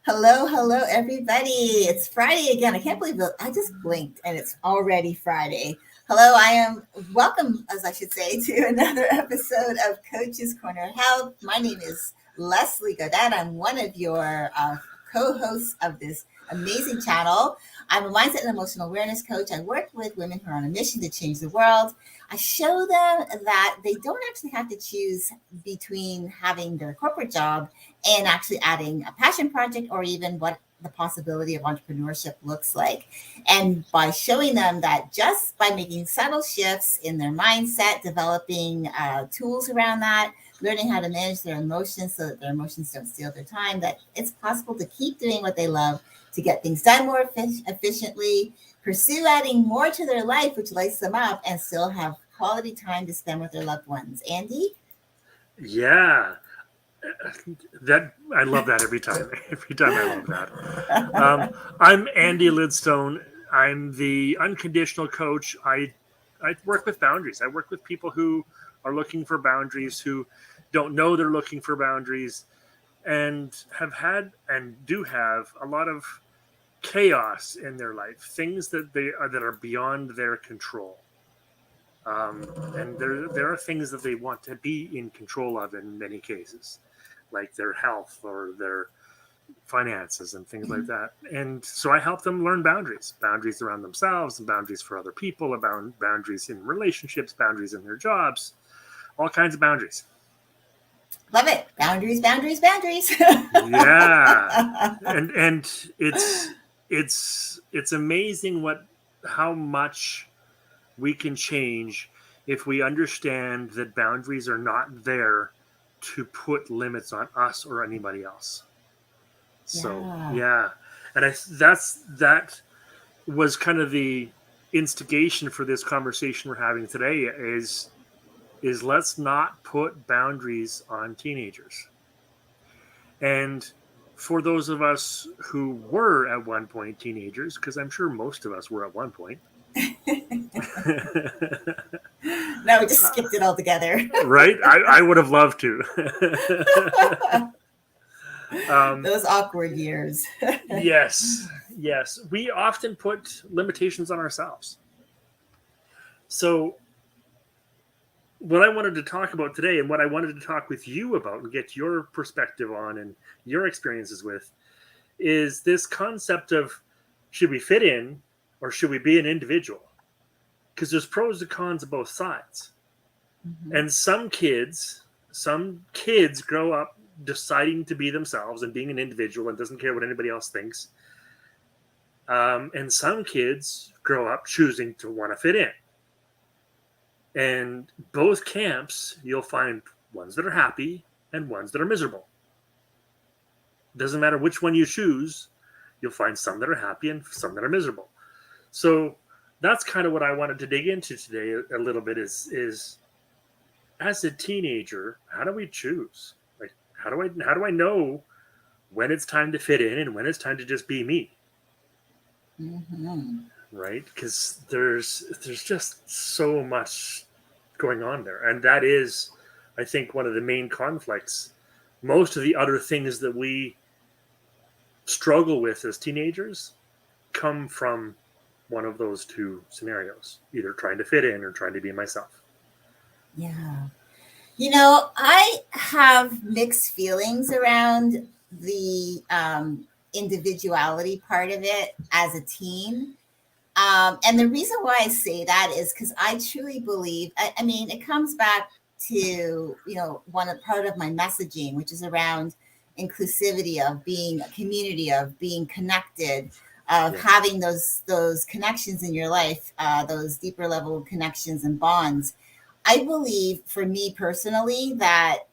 Hello, everybody. It's Friday again. I can't believe it. I just blinked and it's already Friday. Hello, welcome, as I should say, to another episode of Coach's Corner Health. My name is Leslie Godet. I'm one of your co-hosts of this amazing channel. I'm a mindset and emotional awareness coach. I work with women who are on a mission to change the world. I show them that they don't actually have to choose between having their corporate job and actually adding a passion project or even what the possibility of entrepreneurship looks like. And by showing them that just by making subtle shifts in their mindset, developing tools around that, learning how to manage their emotions so that their emotions don't steal their time, that it's possible to keep doing what they love, to get things done more efficiently, pursue adding more to their life, which lights them up, and still have quality time to spend with their loved ones. Andy? Yeah, that I love that every time. Every time I love that. I'm Andy Lidstone. I'm the unconditional coach. I work with boundaries. I work with people who are looking for boundaries, who don't know they're looking for boundaries, and have had and do have a lot of chaos in their life, things that are beyond their control. And there are things that they want to be in control of in many cases, like their health or their finances and things like that. And so I help them learn boundaries around themselves and boundaries for other people, about boundaries in relationships, boundaries in their jobs, all kinds of boundaries. Love it. Boundaries. Yeah. And it's amazing how much we can change if we understand that boundaries are not there to put limits on us or anybody else. So yeah, and that was kind of the instigation for this conversation we're having today is let's not put boundaries on teenagers. And for those of us who were at one point teenagers, because I'm sure most of us were at one point. No, we just skipped it all together. Right? I would have loved to. Those awkward years. Yes. We often put limitations on ourselves. So what I wanted to talk about today and what I wanted to talk with you about and get your perspective on and your experiences with is this concept of, should we fit in or should we be an individual? Because there's pros and cons of both sides. Mm-hmm. And some kids grow up deciding to be themselves and being an individual and doesn't care what anybody else thinks. And some kids grow up choosing to want to fit in. And both camps, you'll find ones that are happy and ones that are miserable. Doesn't matter which one you choose, you'll find some that are happy and some that are miserable. So that's kind of what I wanted to dig into today a little bit is as a teenager, how do we choose? Like, how do I know when it's time to fit in and when it's time to just be me? Mm-hmm. Right? Because there's just so much going on there. And that is, I think, one of the main conflicts. Most of the other things that we struggle with as teenagers come from one of those two scenarios, either trying to fit in or trying to be myself. Yeah. You know, I have mixed feelings around the individuality part of it as a teen. And the reason why I say that is because I truly believe, I mean, it comes back to, part of my messaging, which is around inclusivity, of being a community, of being connected, of having those connections in your life, those deeper level connections and bonds. I believe, for me personally, that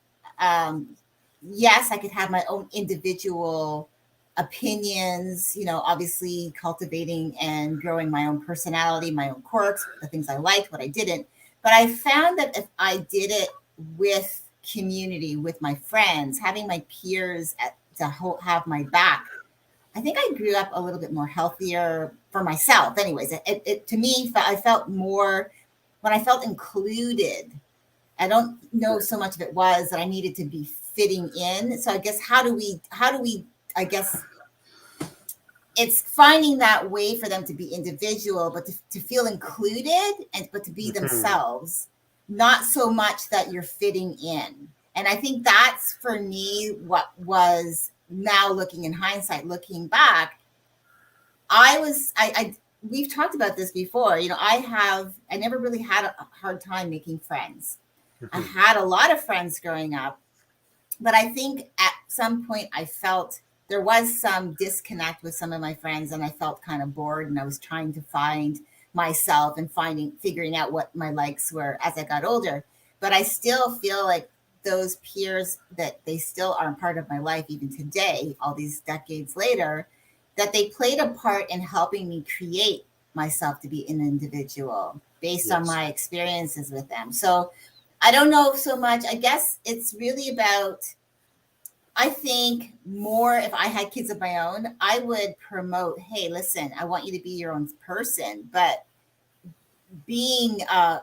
yes, I could have my own individual opinions, obviously cultivating and growing my own personality, my own quirks, the things I liked, what I didn't. But I found that if I did it with community, with my friends, having my peers have my back, I think I grew up a little bit more healthier for myself. Anyways, it to me, I felt more when I felt included. I don't know so much of it was that I needed to be fitting in. So I guess how do we, I guess, it's finding that way for them to be individual, but to feel included, and but to be themselves, not so much that you're fitting in. And I think that's, for me, what was, now looking in hindsight, looking back, I we've talked about this before. I never really had a hard time making friends. I had a lot of friends growing up, but I think at some point I felt there was some disconnect with some of my friends, and I felt kind of bored, and I was trying to find myself and figuring out what my likes were as I got older. But I still feel like those peers, that they still are part of my life even today, all these decades later, that they played a part in helping me create myself to be an individual based on my experiences with them. So I don't know so much. I guess it's really about, I think more, if I had kids of my own, I would promote, hey, listen, I want you to be your own person, but being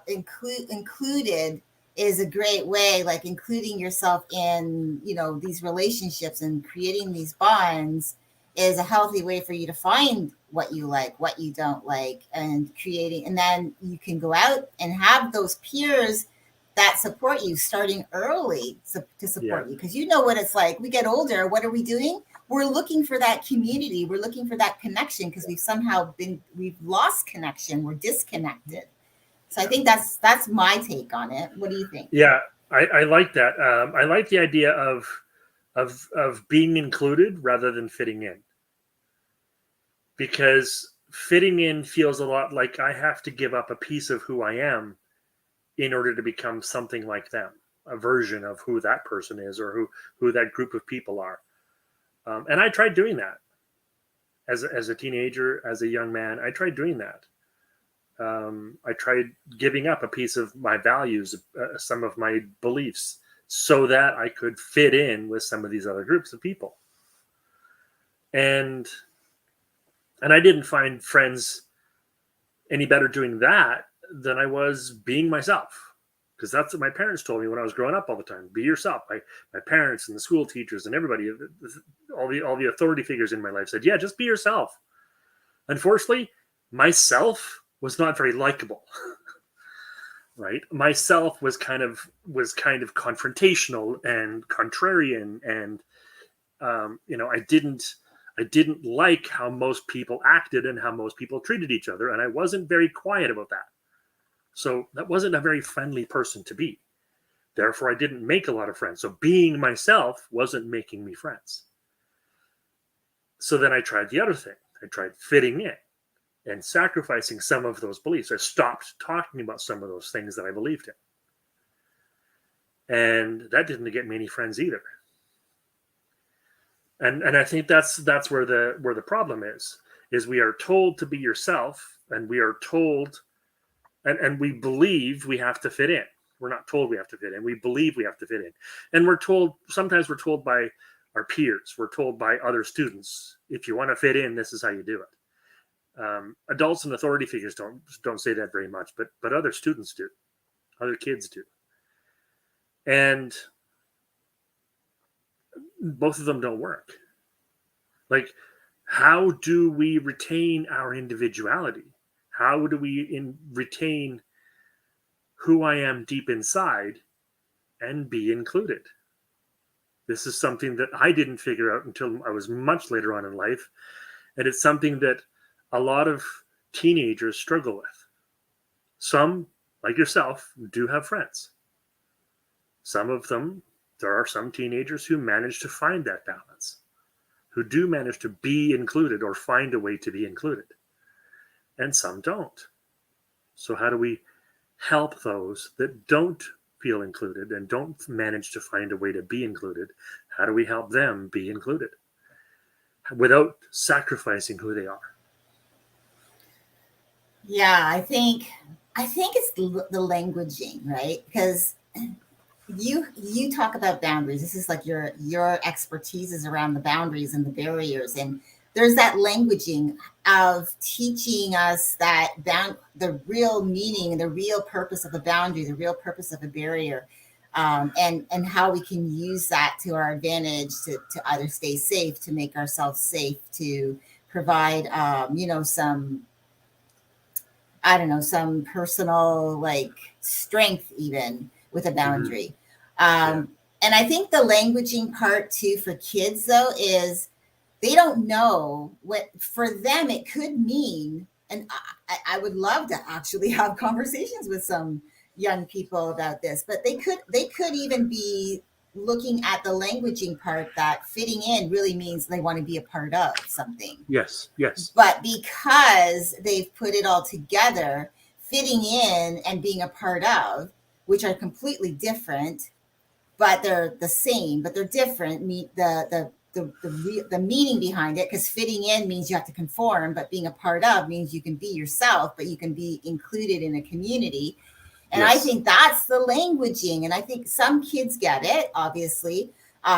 included is a great way, like including yourself in, these relationships and creating these bonds is a healthy way for you to find what you like, what you don't like, and creating, and then you can go out and have those peers that support you starting early to support you. Because you know what it's like. We get older. What are we doing? We're looking for that community. We're looking for that connection because we've lost connection. We're disconnected. So I think that's my take on it. What do you think? Yeah, I like that. I like the idea of being included rather than fitting in, because fitting in feels a lot like I have to give up a piece of who I am in order to become something like them, a version of who that person is, or who that group of people are. And I tried doing that as a teenager, as a young man. I tried doing that. I tried giving up a piece of my values, some of my beliefs, so that I could fit in with some of these other groups of people. And I didn't find friends any better doing that than I was being myself, because that's what my parents told me when I was growing up all the time. Be yourself. My parents and the school teachers and everybody, all the authority figures in my life said, yeah, just be yourself. Unfortunately, myself was not very likable. Right? Myself was kind of confrontational and contrarian, and I didn't like how most people acted and how most people treated each other, and I wasn't very quiet about that. So that wasn't a very friendly person to be. Therefore, I didn't make a lot of friends. So being myself wasn't making me friends. So then I tried the other thing. I tried fitting in and sacrificing some of those beliefs. I stopped talking about some of those things that I believed in. And that didn't get me any friends either. And I think that's where the problem is we are told to be yourself, and we are told, and we believe we have to fit in. We're not told we have to fit in. We believe we have to fit in. And sometimes we're told by our peers. We're told by other students, if you want to fit in, this is how you do it. Adults and authority figures don't say that very much, but other students do. Other kids do. And both of them don't work. Like, how do we retain our individuality? How do we retain who I am deep inside and be included? This is something that I didn't figure out until I was much later on in life. And it's something that a lot of teenagers struggle with. Some, like yourself, do have friends. There are some teenagers who manage to find that balance, who do manage to be included or find a way to be included. And some don't. So how do we help those that don't feel included and don't manage to find a way to be included? How do we help them be included without sacrificing who they are? Yeah, I think it's the languaging, right? Because you talk about boundaries. This is like your expertise is around the boundaries and the barriers, and there's that languaging of teaching us that the real meaning and the real purpose of a boundary, the real purpose of a barrier, and how we can use that to our advantage to either stay safe, to make ourselves safe, to provide, some, I don't know, some personal like strength even with a boundary. And I think the languaging part too for kids though is they don't know what for them it could mean. And I would love to actually have conversations with some young people about this, but they could even be looking at the languaging part that fitting in really means they want to be a part of something. Yes. But because they've put it all together, fitting in and being a part of, which are completely different, but they're the same, but they're different. Meet the meaning behind it, because fitting in means you have to conform, but being a part of means you can be yourself, but you can be included in a community. And I think that's the languaging. And I think some kids get it, obviously.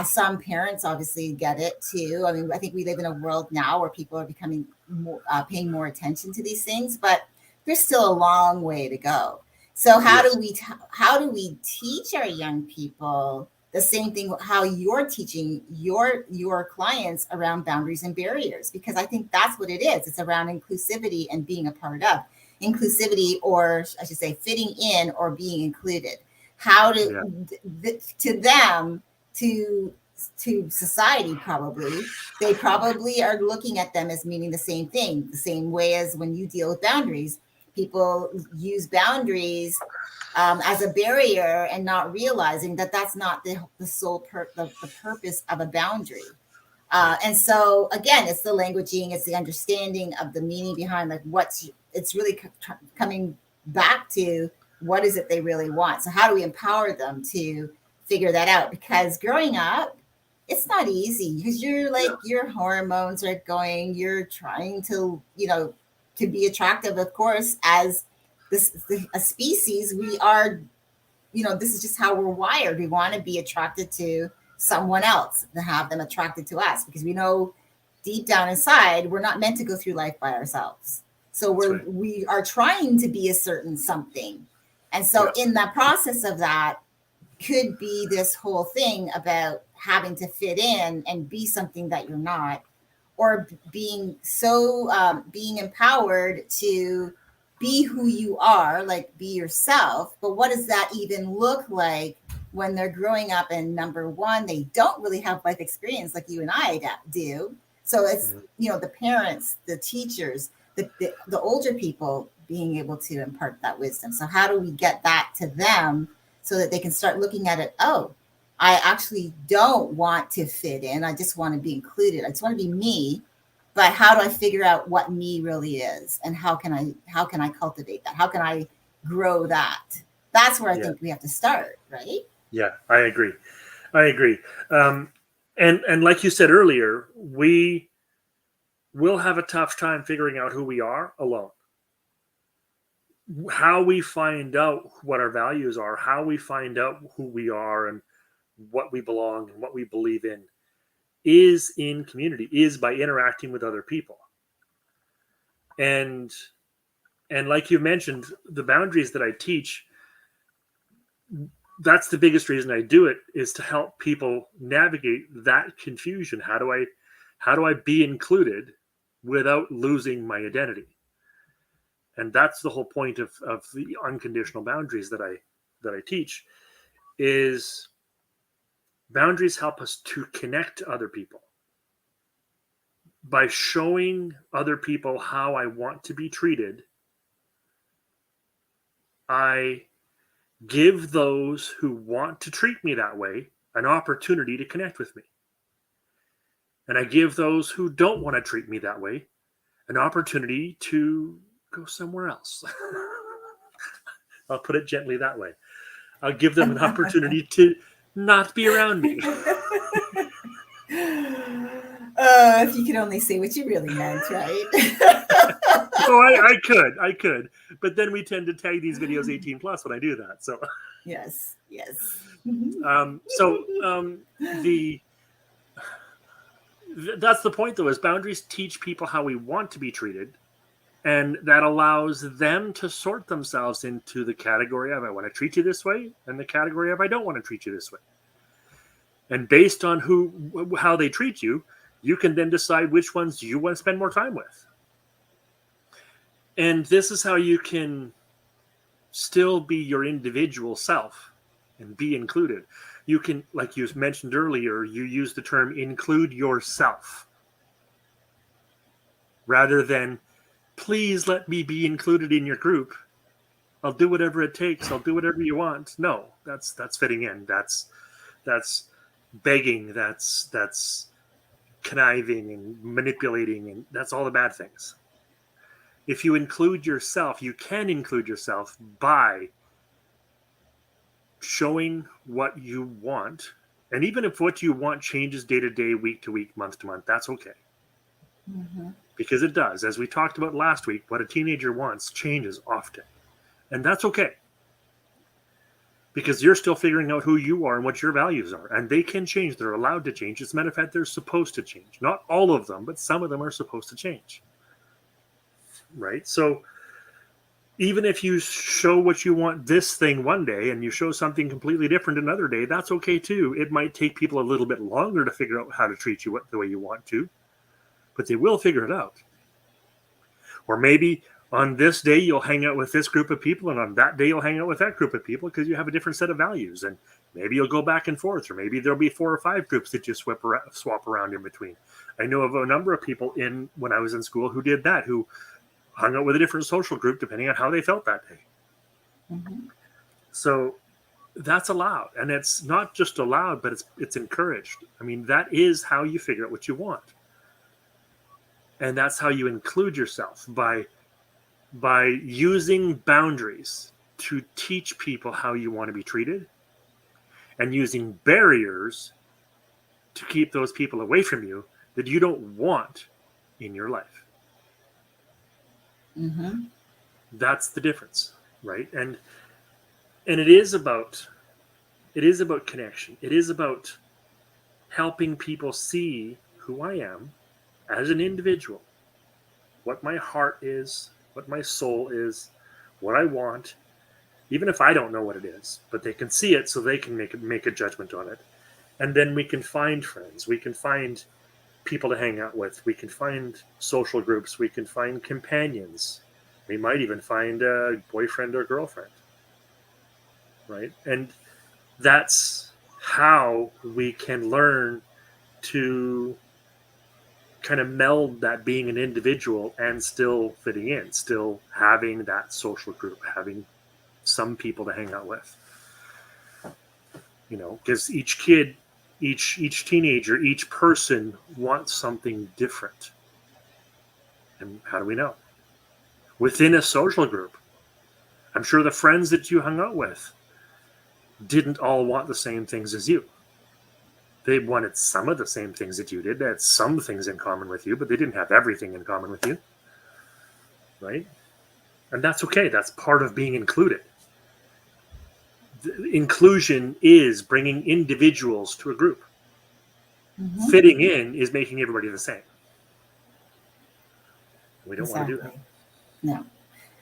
Some parents obviously get it too. I mean, I think we live in a world now where people are becoming more, paying more attention to these things, but there's still a long way to go. So how do we teach our young people the same thing? How you're teaching your clients around boundaries and barriers? Because I think that's what it is. It's around inclusivity and being a part of inclusivity, or I should say, fitting in or being included. How to them to society they probably are looking at them as meaning the same thing, the same way as when you deal with boundaries. People use boundaries as a barrier and not realizing that that's not the sole the purpose of a boundary. And so again, it's the languaging, it's the understanding of the meaning behind like it's really coming back to what is it they really want. So how do we empower them to figure that out? Because growing up, it's not easy, because you're like your hormones are going, you're trying to, to be attractive, of course, as a species. We are, this is just how we're wired. We want to be attracted to someone else, to have them attracted to us, because we know deep down inside we're not meant to go through life by ourselves. So we are trying to be a certain something. And so in the process of that could be this whole thing about having to fit in and be something that you're not, or being being empowered to be who you are, like be yourself. But what does that even look like when they're growing up? And number one, they don't really have life experience like you and I do. So it's, the parents, the teachers, the older people being able to impart that wisdom. So how do we get that to them so that they can start looking at it? Oh, I actually don't want to fit in. I just want to be included. I just want to be me. But how do I figure out what me really is? And how can I cultivate that? How can I grow that? That's where I think we have to start, right? Yeah, I agree. And like you said earlier, we will have a tough time figuring out who we are alone. How we find out what our values are, how we find out who we are and what we belong and what we believe in, is in community, is by interacting with other people. And like you mentioned, the boundaries that I teach, that's the biggest reason I do it, is to help people navigate that confusion. How do I be included without losing my identity? And that's the whole point of the unconditional boundaries that I teach. Is boundaries help us to connect to other people. By showing other people how I want to be treated, I give those who want to treat me that way an opportunity to connect with me. And I give those who don't want to treat me that way an opportunity to go somewhere else. I'll put it gently that way. I'll give them an opportunity to not be around me. If you could only say what you really meant, right? I could. But then we tend to tag these videos 18 plus when I do that. So yes. That's the point, though, is boundaries teach people how we want to be treated. And that allows them to sort themselves into the category of I want to treat you this way and the category of I don't want to treat you this way. And based on how they treat you, You can then decide which ones you want to spend more time with. And this is how you can still be your individual self and be included. You can, like you mentioned earlier, you use the term include yourself rather than please let me be included in your group. I'll do whatever it takes. I'll do whatever you want. No, that's fitting in. That's begging. That's conniving and manipulating, and that's all the bad things. If you include yourself, you can include yourself by showing what you want. And even if what you want changes day to day, week to week, month to month, that's okay. Mm-hmm. Because it does. As we talked about last week, what a teenager wants changes often. And that's okay. Because you're still figuring out who you are and what your values are. And they can change. They're allowed to change. As a matter of fact, they're supposed to change. Not all of them, but some of them are supposed to change. Right? So even if you show what you want this thing one day and you show something completely different another day, that's okay too. It might take people a little bit longer to figure out how to treat you the way you want to, but they will figure it out. Or maybe on this day, you'll hang out with this group of people, and on that day, you'll hang out with that group of people because you have a different set of values. And maybe you'll go back and forth, or maybe there'll be 4 or 5 groups that you swap around in between. I know of a number of people when I was in school who did that, who hung out with a different social group depending on how they felt that day. Mm-hmm. So that's allowed. And it's not just allowed, but it's encouraged. I mean, that is how you figure out what you want. And that's how you include yourself, by using boundaries to teach people how you want to be treated, and using barriers to keep those people away from you that you don't want in your life. Mm-hmm. That's the difference, right? And it is about connection. It is about helping people see who I am as an individual, what my heart is, what my soul is, what I want, even if I don't know what it is, but they can see it so they can make a judgment on it. And then we can find friends. We can find people to hang out with. We can find social groups. We can find companions. We might even find a boyfriend or girlfriend, right? And that's how we can learn to kind of meld that being an individual and still fitting in, still having that social group, having some people to hang out with. You know, because each kid, each teenager, each person wants something different. And how do we know? Within a social group, I'm sure the friends that you hung out with didn't all want the same things as you. They wanted some of the same things that you did. They had some things in common with you, but they didn't have everything in common with you. Right? And that's okay. That's part of being included. Inclusion is bringing individuals to a group. Mm-hmm. Fitting in is making everybody the same. We don't want to do that. No.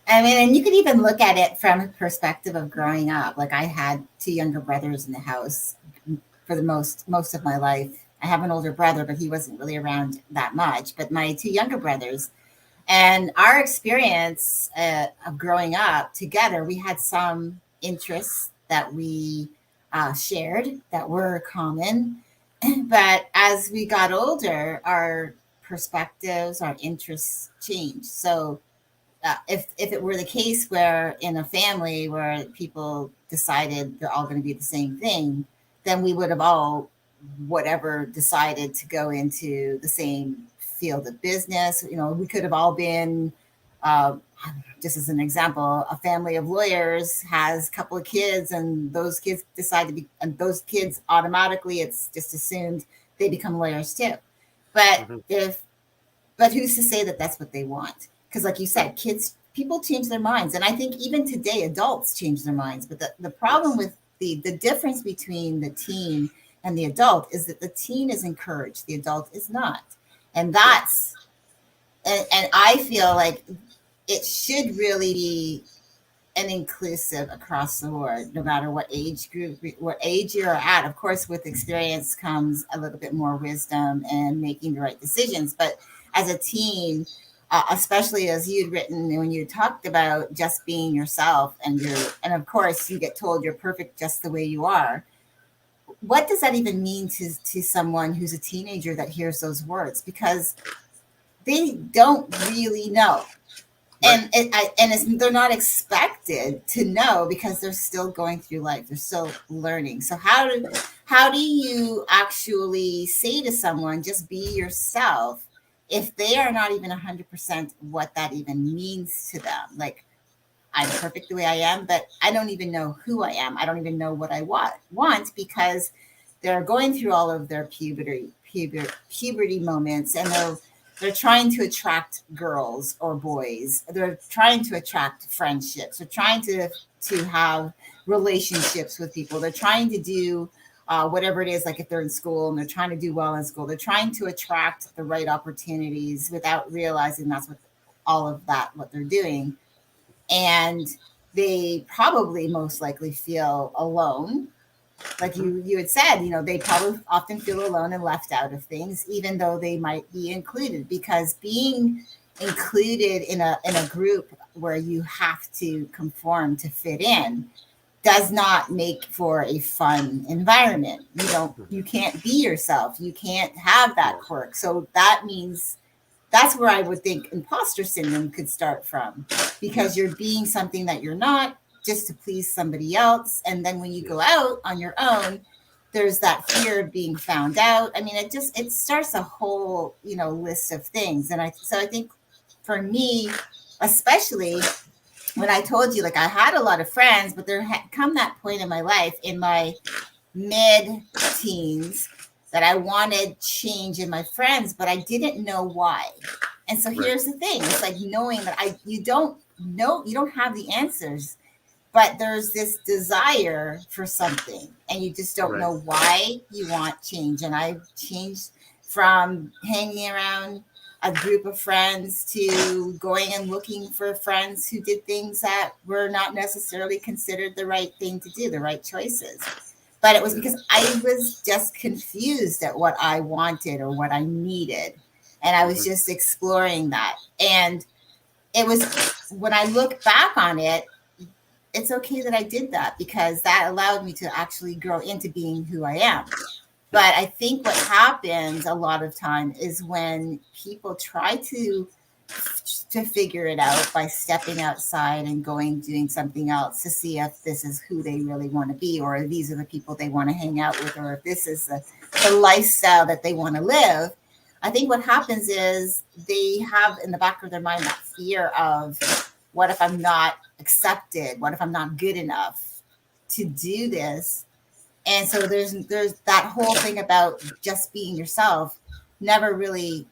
I mean, and you could even look at it from a perspective of growing up. Like, I had 2 younger brothers in the house for the most of my life. I have an older brother, but he wasn't really around that much. But my 2 younger brothers, and our experience of growing up together, we had some interests that we shared that were common. But as we got older, our perspectives, our interests changed. So if it were the case where in a family where people decided they're all going to be the same thing, then we would have all decided to go into the same field of business. You know, we could have all been, just as an example, a family of lawyers has a couple of kids, and those kids decide to be, and those kids automatically, it's just assumed they become lawyers too. But but who's to say that that's what they want? Because like you said, people change their minds. And I think even today, adults change their minds. But the problem with the difference between the teen and the adult is that the teen is encouraged, the adult is not. And and I feel like it should really be and inclusive across the board, no matter what age group, what age you're at. Of course, with experience comes a little bit more wisdom and making the right decisions. But as a teen, especially as you'd written when you talked about just being yourself, and of course you get told you're perfect just the way you are. What does that even mean to someone who's a teenager that hears those words? Because they don't really know, Right. they're not expected to know because they're still going through life. They're still learning. So how do you actually say to someone, just be yourself, if they are not even 100% what that even means to them? Like, I'm perfect the way I am, but I don't even know who I am. I don't even know what I want because they're going through all of their puberty moments, and they're trying to attract girls or boys. They're trying to attract friendships. They're trying to have relationships with people. They're trying to do whatever it is, like if they're in school and they're trying to do well in school, they're trying to attract the right opportunities without realizing that's what all of that, what they're doing. And they probably most likely feel alone, like you had said, they probably often feel alone and left out of things, even though they might be included, because being included in a group where you have to conform to fit in does not make for a fun environment. You can't be yourself, you can't have that quirk. So that means that's where I would think imposter syndrome could start from, because you're being something that you're not just to please somebody else. And then when you go out on your own, there's that fear of being found out. I mean, it starts a whole, list of things. And I think for me, especially when I told you, like, I had a lot of friends, but there had come that point in my life in my mid teens that I wanted change in my friends, but I didn't know why. And so here's the thing. It's like knowing that you don't know, you don't have the answers, but there's this desire for something and you just don't know why you want change. And I've changed from hanging around a group of friends to going and looking for friends who did things that were not necessarily considered the right thing to do, the right choices. But it was because I was just confused at what I wanted or what I needed. And I was just exploring that. And it was, when I look back on it, it's okay that I did that, because that allowed me to actually grow into being who I am. But I think what happens a lot of time is when people try to figure it out by stepping outside and doing something else to see if this is who they really want to be, or if these are the people they want to hang out with, or if this is the lifestyle that they want to live. I think what happens is they have in the back of their mind that fear of, what if I'm not accepted? What if I'm not good enough to do this? And so there's that whole thing about just being yourself never really,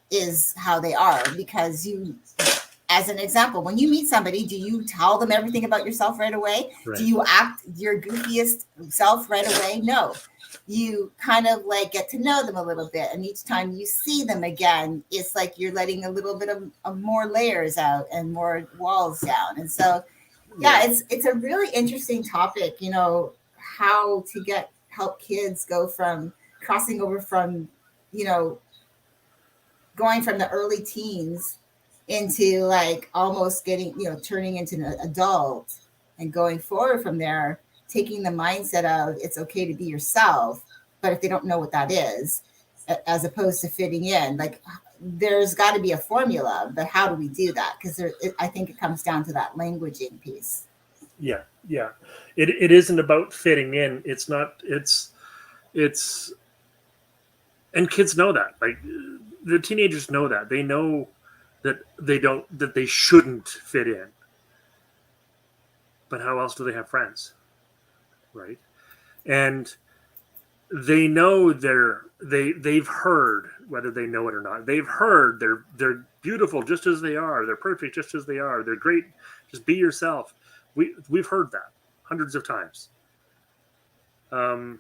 is how they are. Because as an example, when you meet somebody, do you tell them everything about yourself right away? Do you act your goofiest self right away? No. You kind of like get to know them a little bit. And each time you see them again, it's like you're letting a little bit of more layers out and more walls down. And so, it's a really interesting topic, how to help kids go from crossing over from, going from the early teens into like almost getting, turning into an adult, and going forward from there, taking the mindset of it's okay to be yourself, but if they don't know what that is, as opposed to fitting in, like there's got to be a formula, but how do we do that? Because I think it comes down to that languaging piece. Yeah. It isn't about fitting in. It's not. It's and kids know that. Like the teenagers know that. They know that they shouldn't fit in. But how else do they have friends, right? And they know they've heard, whether they know it or not, they've heard they're beautiful just as they are, they're perfect just as they are, they're great, just be yourself. We've heard that hundreds of times. And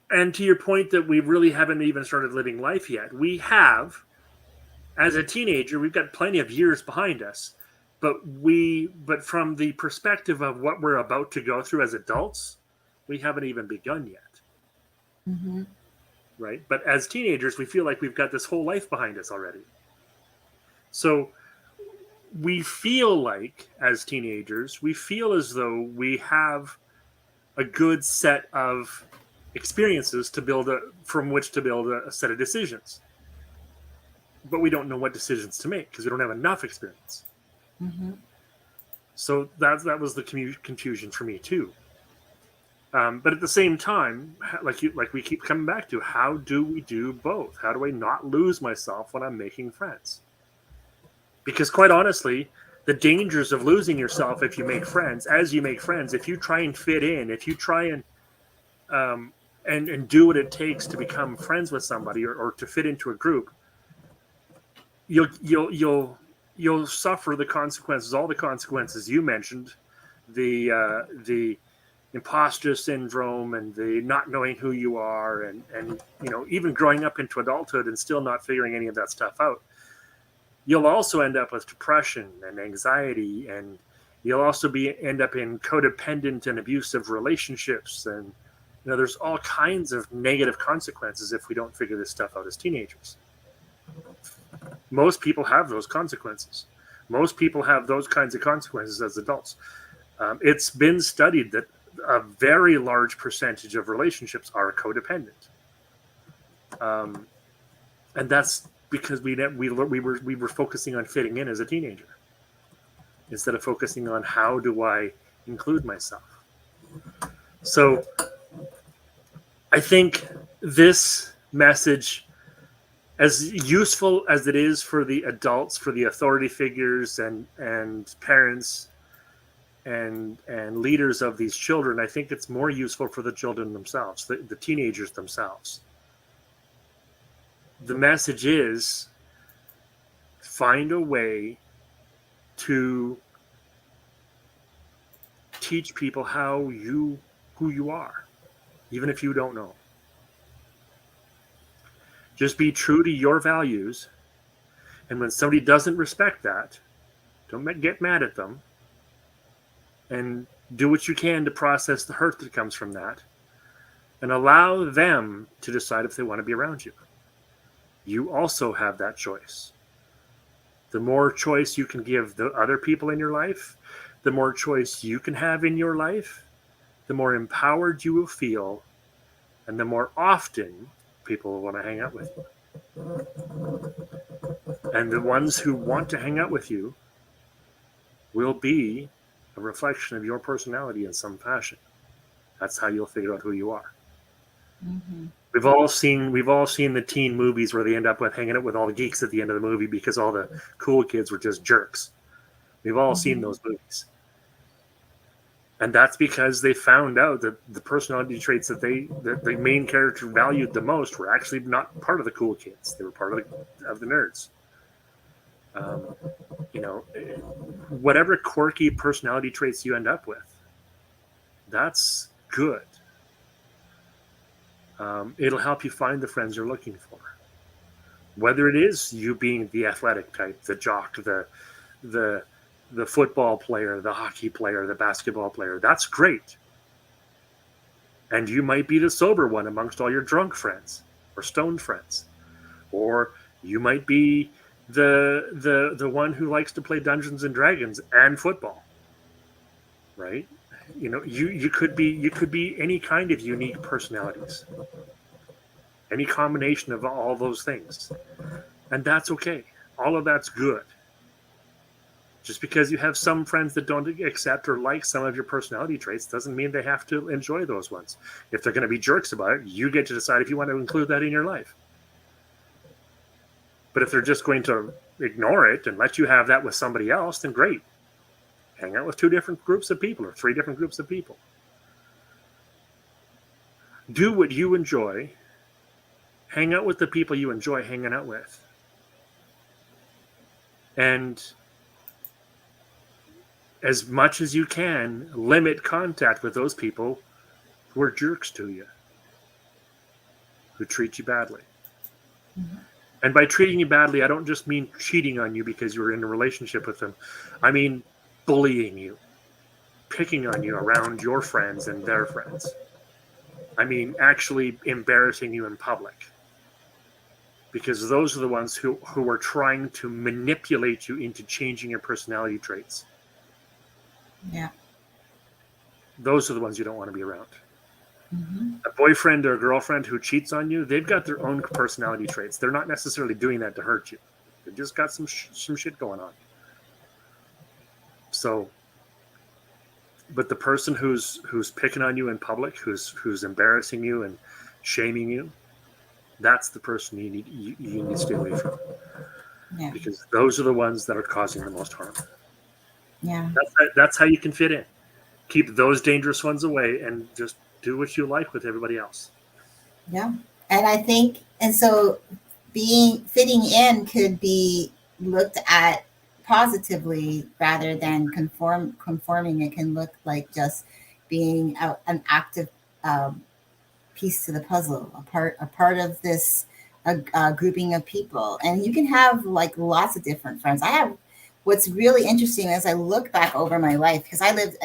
to your point that we really haven't even started living life yet, we have, as a teenager, we've got plenty of years behind us. But from the perspective of what we're about to go through as adults, we haven't even begun yet. Mm-hmm. Right? But as teenagers, we feel like we've got this whole life behind us already. So we feel like, as teenagers, we feel as though we have a good set of experiences from which to build a set of decisions. But we don't know what decisions to make because we don't have enough experience. Mm-hmm. So that was the confusion for me too. But at the same time, like we keep coming back to, how do we do both? How do I not lose myself when I'm making friends? Because quite honestly, the dangers of losing yourself if you make friends, if you try and fit in, if you try and do what it takes to become friends with somebody or to fit into a group, you'll suffer the consequences, all the consequences you mentioned, the imposter syndrome and the not knowing who you are, and even growing up into adulthood and still not figuring any of that stuff out. You'll also end up with depression and anxiety, and you'll also end up in codependent and abusive relationships, and there's all kinds of negative consequences if we don't figure this stuff out as teenagers. Most people have those consequences. Most people have those kinds of consequences as adults. It's been studied that a very large percentage of relationships are codependent, and that's because we were focusing on fitting in as a teenager instead of focusing on how do I include myself. So I think this message, as useful as it is for the adults, for the authority figures and parents and leaders of these children, I think it's more useful for the children themselves, the teenagers themselves. The message is, find a way to teach people who you are, even if you don't know. Just be true to your values, and when somebody doesn't respect that, don't get mad at them, and do what you can to process the hurt that comes from that, and allow them to decide if they want to be around you. You also have that choice. The more choice you can give the other people in your life, the more choice you can have in your life, the more empowered you will feel, and the more often people will want to hang out with you. And the ones who want to hang out with you will be a reflection of your personality in some fashion. That's how you'll figure out who you are. Mm-hmm. We've all seen the teen movies where they end up with hanging out with all the geeks at the end of the movie because all the cool kids were just jerks. We've all seen those movies. And that's because they found out that the personality traits that the main character valued the most were actually not part of the cool kids. They were part of the nerds. Whatever quirky personality traits you end up with, that's good. It'll help you find the friends you're looking for. Whether it is you being the athletic type, the jock, the football player, the hockey player, the basketball player, that's great. And you might be the sober one amongst all your drunk friends or stoned friends. Or you might be the one who likes to play Dungeons and Dragons and football. Right? You could be any kind of unique personalities. Any combination of all those things. And that's okay. All of that's good. Just because you have some friends that don't accept or like some of your personality traits doesn't mean they have to enjoy those ones. If they're going to be jerks about it, you get to decide if you want to include that in your life. But if they're just going to ignore it and let you have that with somebody else, then great. Hang out with 2 different groups of people or 3 different groups of people. Do what you enjoy. Hang out with the people you enjoy hanging out with. And as much as you can, limit contact with those people who are jerks to you, who treat you badly. Mm-hmm. And by treating you badly, I don't just mean cheating on you because you're in a relationship with them. I mean bullying you, picking on you around your friends and their friends. I mean actually embarrassing you in public. Because those are the ones who are trying to manipulate you into changing your personality traits. Yeah. Those are the ones you don't want to be around. Mm-hmm. A boyfriend or a girlfriend who cheats on you, they've got their own personality traits. They're not necessarily doing that to hurt you. They've just got some shit going on. So, but the person who's picking on you in public, who's embarrassing you and shaming you, that's the person you need to stay away from. Yeah. Because those are the ones that are causing the most harm. Yeah. That's how you can fit in. Keep those dangerous ones away and just do what you like with everybody else. Yeah. And I think, and so fitting in could be looked at positively rather than conforming. It can look like just being an active piece to the puzzle, a part of this grouping of people. And you can have like lots of different friends. I have, what's really interesting as I look back over my life, because I lived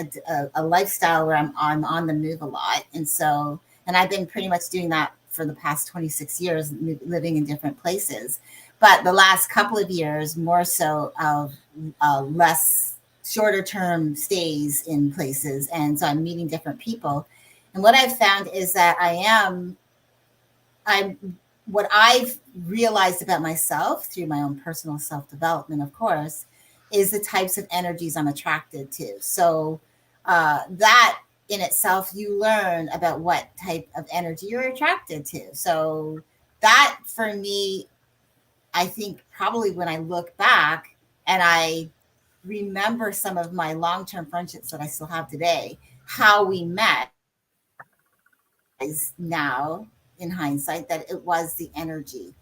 a lifestyle where I'm on the move a lot. And so, and I've been pretty much doing that for the past 26 years, living in different places. But the last couple of years, more so of less shorter term stays in places. And so I'm meeting different people. And what I've found is that what I've realized about myself through my own personal self-development, of course, is the types of energies I'm attracted to. So that in itself, you learn about what type of energy you're attracted to. So that for me, I think probably when I look back and I remember some of my long-term friendships that I still have today, how we met is now in hindsight that it was the energy.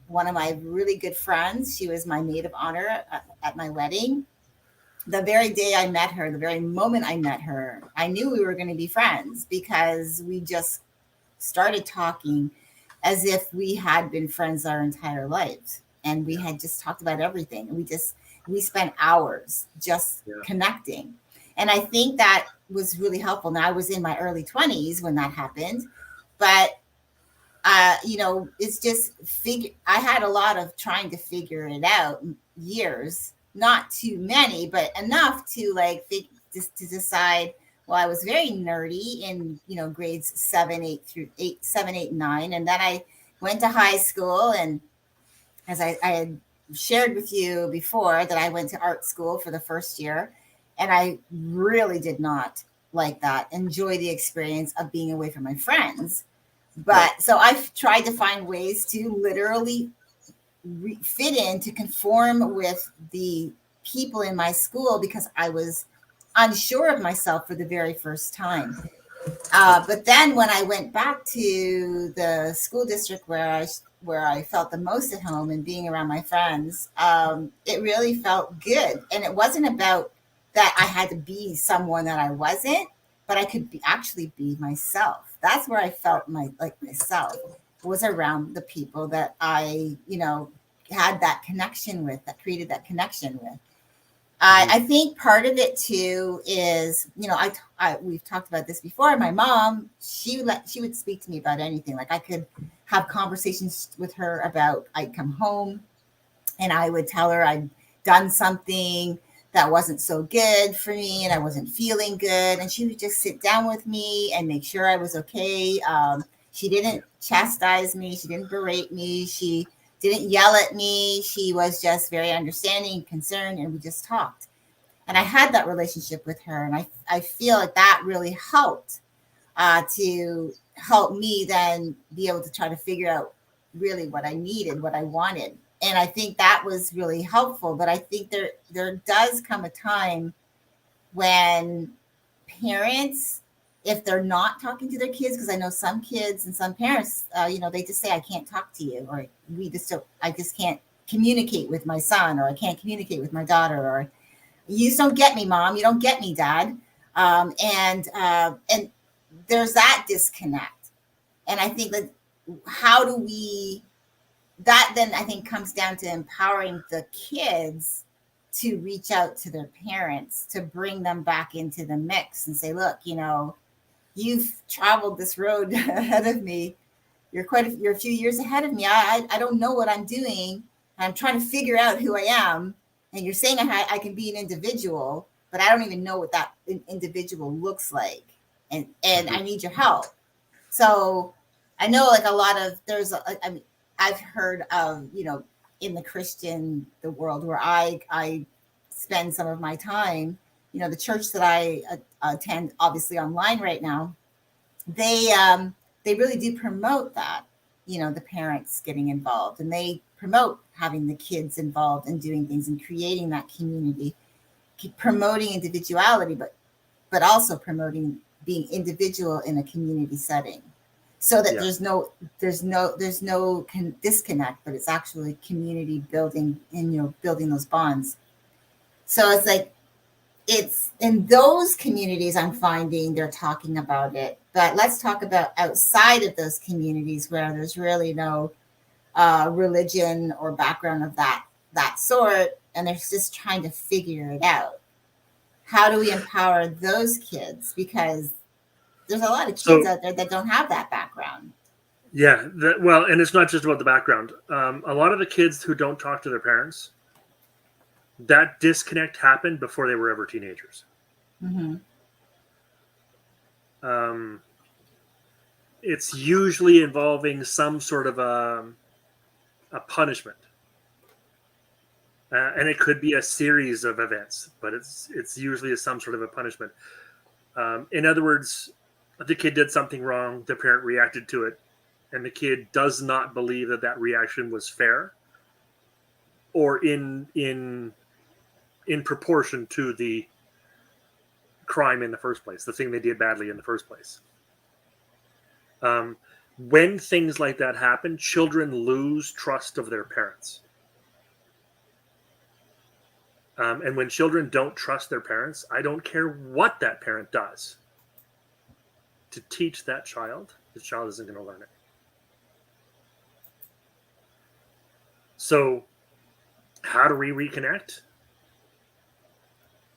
One of my really good friends, she was my maid of honor at my wedding. The very day I met her, the very moment I met her, I knew we were going to be friends because we just started talking as if we had been friends our entire lives. And we had just talked about everything. We spent hours just connecting. And I think that was really helpful. Now I was in my early 20s when that happened, but it's just I had a lot of trying to figure it out years, not too many, but enough to just to decide. Well, I was very nerdy in, grades 7, 8, 9. And then I went to high school. And as I had shared with you before, that I went to art school for the first year. And I really did not like that, enjoy the experience of being away from my friends. But so I've tried to find ways to literally fit in, to conform with the people in my school because I was unsure of myself for the very first time. But then when I went back to the school district where I felt the most at home and being around my friends, it really felt good. And it wasn't about that I had to be someone that I wasn't, but I could actually be myself. That's where I felt myself, was around the people that I, had that connection with, that created that connection with. I think part of it too is, we've talked about this before. My mom, she would speak to me about anything. Like I could have conversations with her about, I'd come home and I would tell her I'd done something that wasn't so good for me and I wasn't feeling good. And she would just sit down with me and make sure I was okay. She didn't chastise me. She didn't berate me. She didn't yell at me. She was just very understanding, concerned, and we just talked. And I had that relationship with her. And I feel like that really helped to help me then be able to try to figure out really what I needed, what I wanted. And I think that was really helpful. But I think there does come a time when parents, if they're not talking to their kids, because I know some kids and some parents, they just say, I can't talk to you, or I just can't communicate with my son, or I can't communicate with my daughter, or you just don't get me, mom, you don't get me, dad. And there's that disconnect. And I think that how do we that then I think comes down to empowering the kids to reach out to their parents, to bring them back into the mix and say, look, you've traveled this road ahead of me. You're a few years ahead of me. I don't know what I'm doing. I'm trying to figure out who I am. And you're saying I can be an individual, but I don't even know what that individual looks like. And I need your help. So I know like a lot of I mean, I've heard of, in the world where I spend some of my time, the church that I attend, obviously online right now, they really do promote that, the parents getting involved, and they promote having the kids involved and doing things and creating that community, promoting individuality, but also promoting being individual in a community setting, so that Yeah. there's no disconnect, but it's actually community building and building those bonds. So it's like, it's in those communities I'm finding they're talking about it, but let's talk about outside of those communities where there's really no religion or background of that sort, and they're just trying to figure it out. How do we empower those kids? Because there's a lot of kids So out there that don't have that background. yeah, well, and it's not just about the background. A lot of the kids who don't talk to their parents, that disconnect happened before they were ever teenagers. Mm-hmm. It's usually involving some sort of a punishment, and it could be a series of events, but it's usually some sort of a punishment. In other words, the kid did something wrong, the parent reacted to it, and the kid does not believe that reaction was fair or in proportion to the crime in the first place, the thing they did badly in the first place. When things like that happen, children lose trust of their parents. And when children don't trust their parents, I don't care what that parent does to teach that child, the child isn't going to learn it. So how do we reconnect?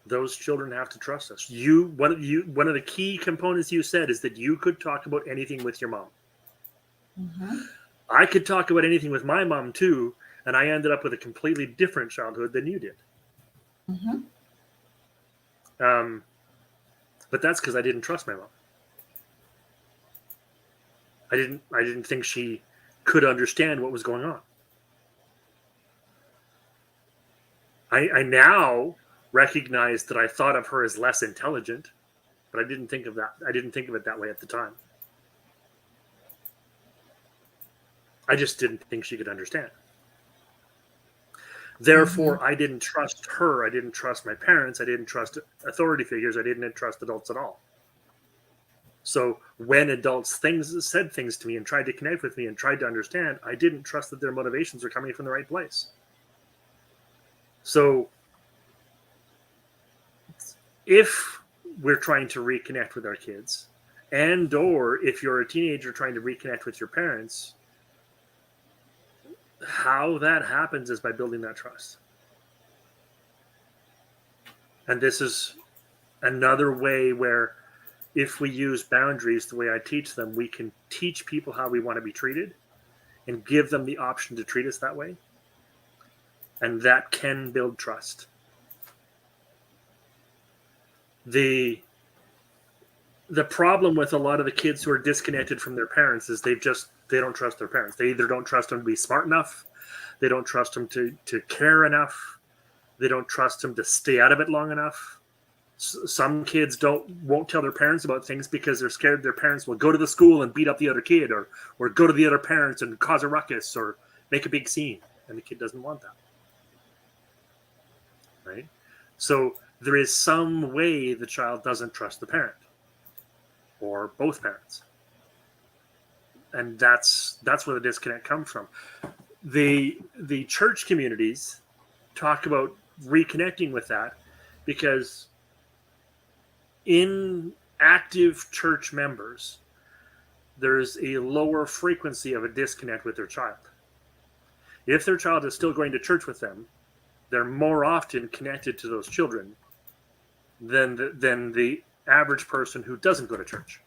Those children have to trust us. One of the key components you said is that you could talk about anything with your mom. Mm-hmm. I could talk about anything with my mom too, and I ended up with a completely different childhood than you did. Mm-hmm. But that's because I didn't trust my mom. I didn't think she could understand what was going on. I now recognize that I thought of her as less intelligent, but I didn't think of that. I didn't think of it that way at the time. I just didn't think she could understand. Therefore, Mm-hmm. I didn't trust her. I didn't trust my parents. I didn't trust authority figures. I didn't trust adults at all. So when adults said things to me and tried to connect with me and tried to understand, I didn't trust that their motivations were coming from the right place. So if we're trying to reconnect with our kids, and or if you're a teenager trying to reconnect with your parents, how that happens is by building that trust. And this is another way where if we use boundaries the way I teach them, we can teach people how we want to be treated and give them the option to treat us that way. And that can build trust. The problem with a lot of the kids who are disconnected from their parents is they don't trust their parents. They either don't trust them to be smart enough, they don't trust them to care enough, they don't trust them to stay out of it long enough. Some kids won't tell their parents about things because they're scared their parents will go to the school and beat up the other kid, or go to the other parents and cause a ruckus or make a big scene, and the kid doesn't want that. Right? So there is some way the child doesn't trust the parent or both parents. And that's where the disconnect comes from. The church communities talk about reconnecting with that because in active church members, there's a lower frequency of a disconnect with their child. if their child is still going to church with them, they're more often connected to those children than the average person who doesn't go to church.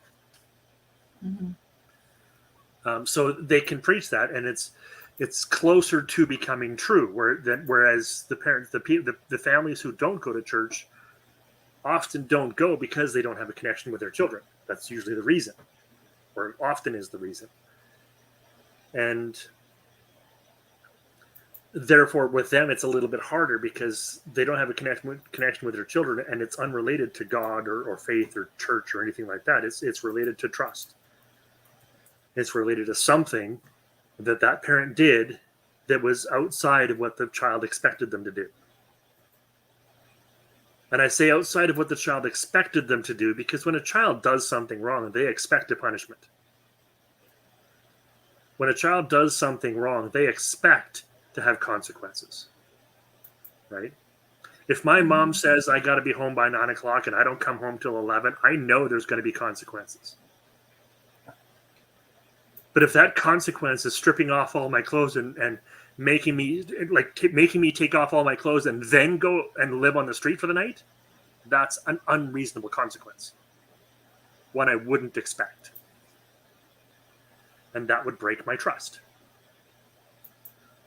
Mm-hmm. So they can preach that, and it's closer to becoming true. Whereas the parents, the families who don't go to church often don't go because they don't have a connection with their children. That's usually the reason, or often is the reason. And therefore, with them, it's a little bit harder because they don't have a connection with their children, and it's unrelated to God or faith or church or anything like that. It's related to trust. It's related to something that parent did that was outside of what the child expected them to do. And I say outside of what the child expected them to do because when a child does something wrong, they expect a punishment. When a child does something wrong, they expect to have consequences, right? If my mom says I got to be home by 9 o'clock and I don't come home till 11, I know there's going to be consequences. But if that consequence is stripping off all my clothes and making me take off all my clothes and then go and live on the street for the night, that's an unreasonable consequence, one I wouldn't expect, and that would break my trust.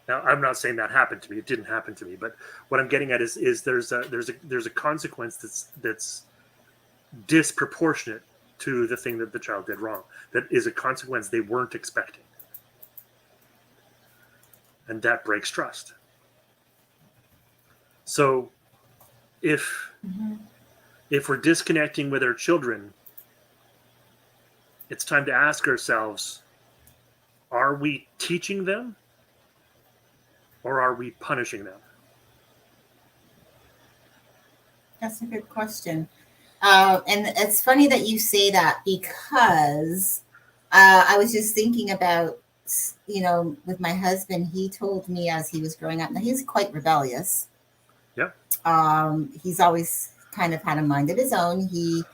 Now, I'm not saying that happened to me; it didn't happen to me. But what I'm getting at is there's a consequence that's disproportionate to the thing that the child did wrong. That is a consequence they weren't expecting. And that breaks trust. So if we're disconnecting with our children, it's time to ask ourselves, are we teaching them or are we punishing them? That's a good question. And it's funny that you say that because I was just thinking about, with my husband, he told me as he was growing up, now he's quite rebellious. Yeah. He's always kind of had a mind of his own. He's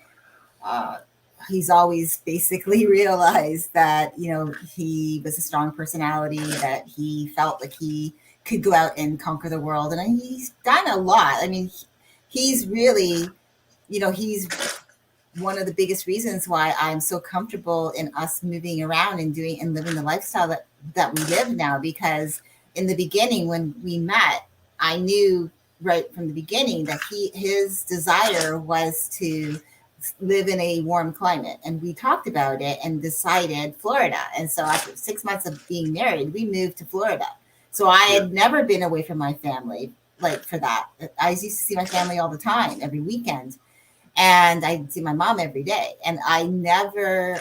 always basically realized that, he was a strong personality, that he felt like he could go out and conquer the world. And he's done a lot. I mean, he's really, he's one of the biggest reasons why I'm so comfortable in us moving around and doing and living the lifestyle that we live now. Because in the beginning, when we met, I knew right from the beginning that his desire was to live in a warm climate, and we talked about it and decided Florida. And so after 6 months of being married, we moved to Florida. So I had never been away from my family for that. I used to see my family all the time, every weekend. And I'd see my mom every day. And it never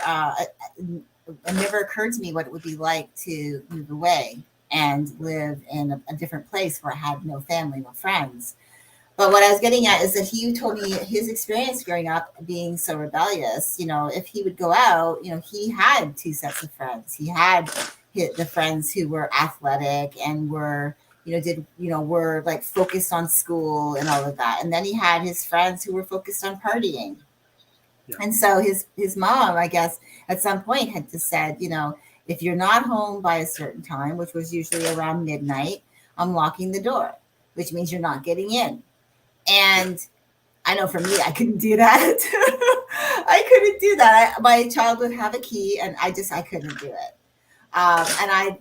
occurred to me what it would be like to move away and live in a different place where I had no family, no friends. But what I was getting at is that he told me his experience growing up being so rebellious. If he would go out, he had two sets of friends. He had the friends who were athletic and were were like focused on school and all of that. And then he had his friends who were focused on partying. Yeah. And so his mom, I guess, at some point had just said, if you're not home by a certain time, which was usually around midnight, I'm locking the door, which means you're not getting in. And I know for me, I couldn't do that. I couldn't do that. My child would have a key and I couldn't do it. And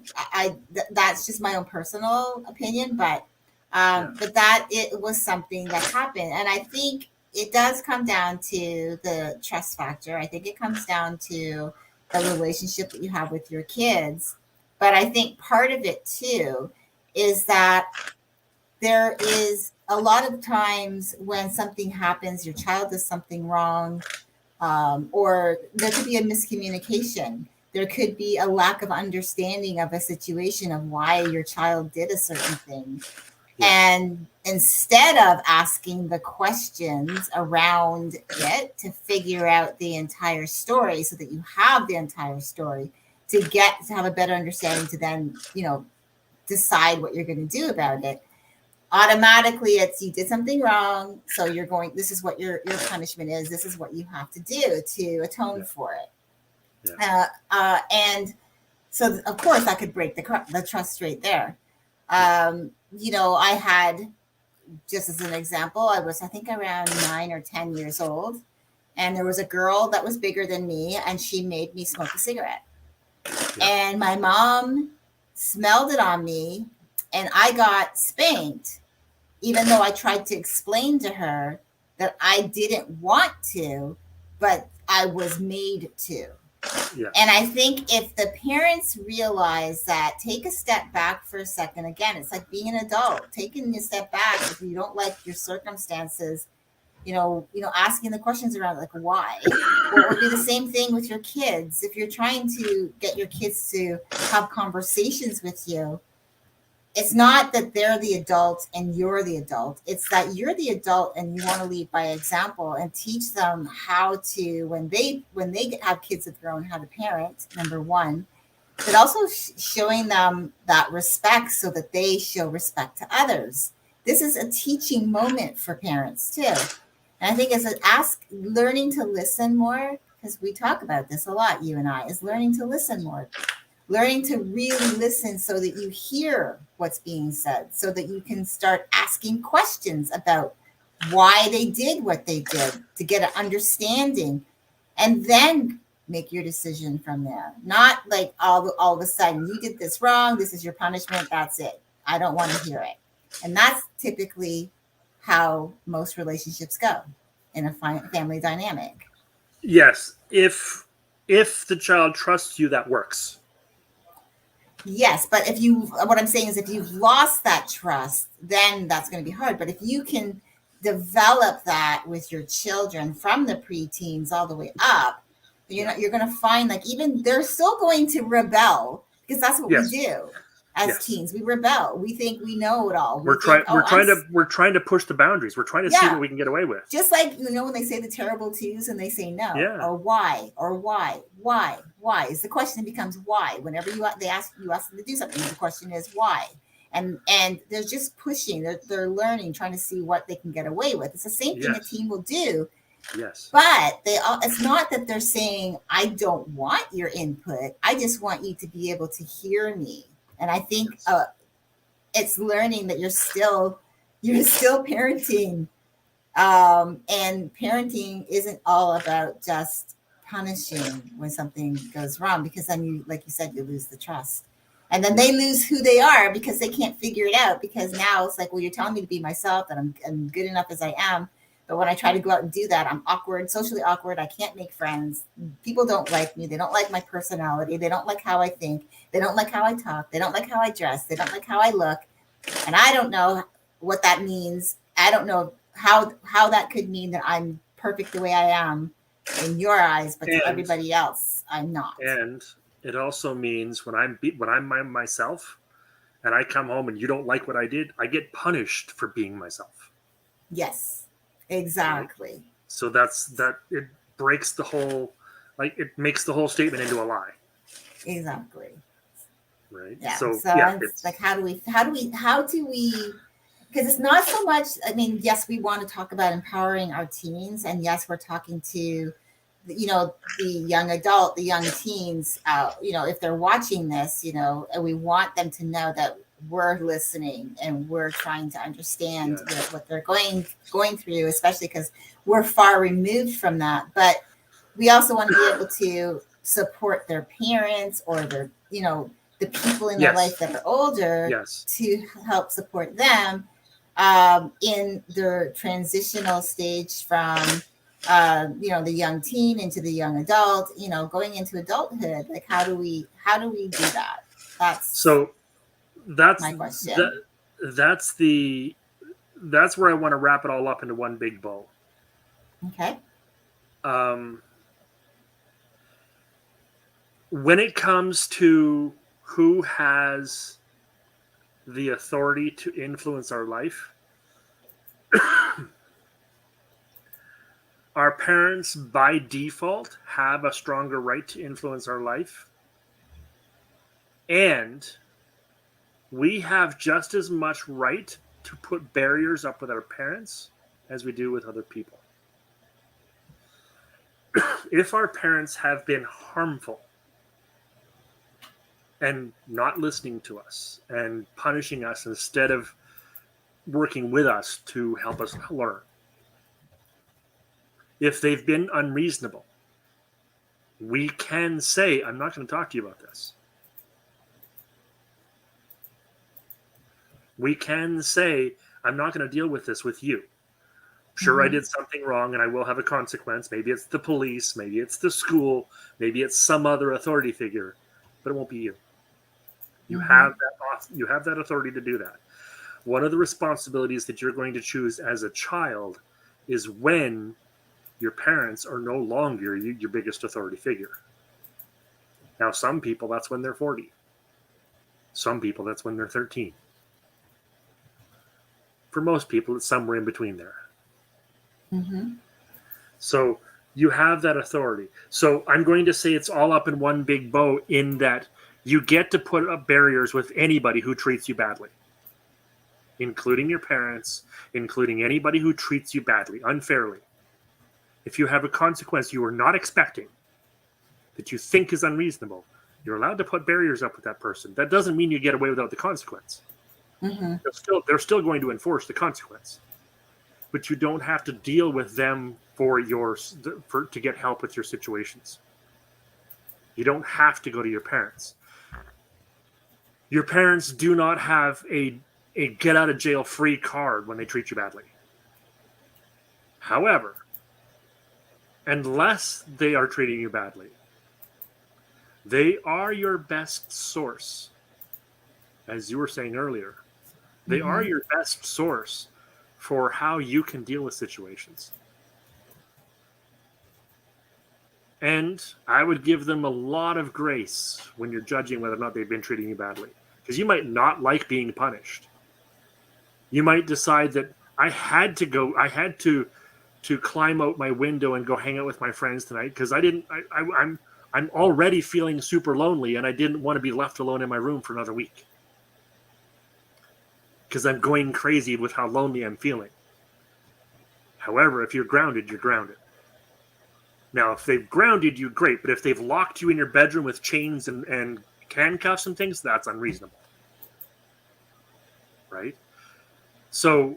that's just my own personal opinion, but that it was something that happened. And I think it does come down to the trust factor. I think it comes down to the relationship that you have with your kids. But I think part of it too is that there is a lot of times when something happens, your child does something wrong, or there could be a miscommunication. There could be a lack of understanding of a situation of why your child did a certain thing. Yeah. And instead of asking the questions around it to figure out the entire story so that you have the entire story to have a better understanding to then, decide what you're going to do about it, automatically it's you did something wrong. So this is what your punishment is. This is what you have to do to atone for it. Yeah. And so, of course, that could break the trust right there. I had, just as an example, I was, I think, around 9 or 10 years old, and there was a girl that was bigger than me, and she made me smoke a cigarette. Yeah. And my mom smelled it on me, and I got spanked, even though I tried to explain to her that I didn't want to, but I was made to. Yes. And I think if the parents realize that, take a step back for a second. Again, it's like being an adult, taking a step back. If you don't like your circumstances, asking the questions around, like, why? Well, it would be the same thing with your kids. If you're trying to get your kids to have conversations with you, it's not that they're the adult and you're the adult. It's that you're the adult and you want to lead by example and teach them how to, when they have kids of their own, how to parent, number one, but also showing them that respect so that they show respect to others. This is a teaching moment for parents too. And I think learning to listen more, because we talk about this a lot, you and I, is learning to listen more. Learning to really listen so that you hear what's being said, so that you can start asking questions about why they did what they did, to get an understanding, and then make your decision from there. Not like all of a sudden, you did this wrong, this is your punishment, that's it. I don't want to hear it. And that's typically how most relationships go in a family dynamic. Yes. If the child trusts you, that works. Yes, but what I'm saying is, if you've lost that trust, then that's going to be hard. But if you can develop that with your children from the preteens all the way up, you're going to find, like, even they're still going to rebel, because that's what we do as teens. We rebel. We think we know it all. We're trying to push the boundaries. We're trying to see what we can get away with. Just like, when they say the terrible twos and they say no, or why is the question, becomes why. Whenever they ask them to do something, the question is why. And they're just pushing. They're learning, trying to see what they can get away with. It's the same thing a teen will do. Yes. But it's not that they're saying, I don't want your input. I just want you to be able to hear me. And I think it's learning that you're still parenting. And parenting isn't all about just punishing when something goes wrong, because then you, like you said, you lose the trust. And then they lose who they are, because they can't figure it out. Because now it's like, well, you're telling me to be myself, that I'm good enough as I am. But when I try to go out and do that, I'm awkward, socially awkward. I can't make friends. People don't like me. They don't like my personality. They don't like how I think. They don't like how I talk. They don't like how I dress. They don't like how I look. And I don't know what that means. I don't know how that could mean that I'm perfect the way I am in your eyes, but to everybody else, I'm not. And it also means when I'm myself, and I come home and you don't like what I did, I get punished for being myself. Yes, exactly. Right? So that it breaks the whole, it makes the whole statement into a lie. Exactly. Right. Yeah. So it's like, how do we? Because it's not so much, yes, we want to talk about empowering our teens. And yes, we're talking to, the young adult, the young teens, if they're watching this, and we want them to know that we're listening and we're trying to understand what they're going through, especially because we're far removed from that. But we also want to be able to support their parents, or their, the people in their life that are older, to help support them in their transitional stage from the young teen into the young adult, going into adulthood. Like, how do we do that? That's my question. That's where I want to wrap it all up into one big bow. Okay. When it comes to who has the authority to influence our life, our parents by default have a stronger right to influence our life, and we have just as much right to put barriers up with our parents as we do with other people. If our parents have been harmful, and not listening to us and punishing us instead of working with us to help us learn. If they've been unreasonable, we can say, I'm not going to talk to you about this. We can say, I'm not going to deal with this with you. Sure, I did something wrong and I will have a consequence. Maybe it's the police, maybe it's the school, maybe it's some other authority figure, but it won't be you. You have that authority to do that. One of the responsibilities that you're going to choose as a child is when your parents are no longer your biggest authority figure. Now, some people, that's when they're 40. Some people, that's when they're 13. For most people, it's somewhere in between there. So you have that authority. So I'm going to say it's all up in one big bow in that you get to put up barriers with anybody who treats you badly, including your parents, including anybody who treats you badly, unfairly. If you have a consequence you are not expecting, that you think is unreasonable, you're allowed to put barriers up with that person. That doesn't mean you get away without the consequence. They're still going to enforce the consequence, but you don't have to deal with them to get help with your situations. You don't have to go to your parents. Your parents do not have a get out of jail free card when they treat you badly. However, unless they are treating you badly, they are your best source. As you were saying earlier, they are your best source for how you can deal with situations. And I would give them a lot of grace when you're judging whether or not they've been treating you badly. Because you might not like being punished. You might decide that I had to climb out my window and go hang out with my friends tonight because I'm already feeling super lonely and I didn't want to be left alone in my room for another week. Because I'm going crazy with how lonely I'm feeling. However, if you're grounded, you're grounded. Now, if they've grounded you, great. But if they've locked you in your bedroom with chains and handcuffs and things, that's unreasonable. Right? So,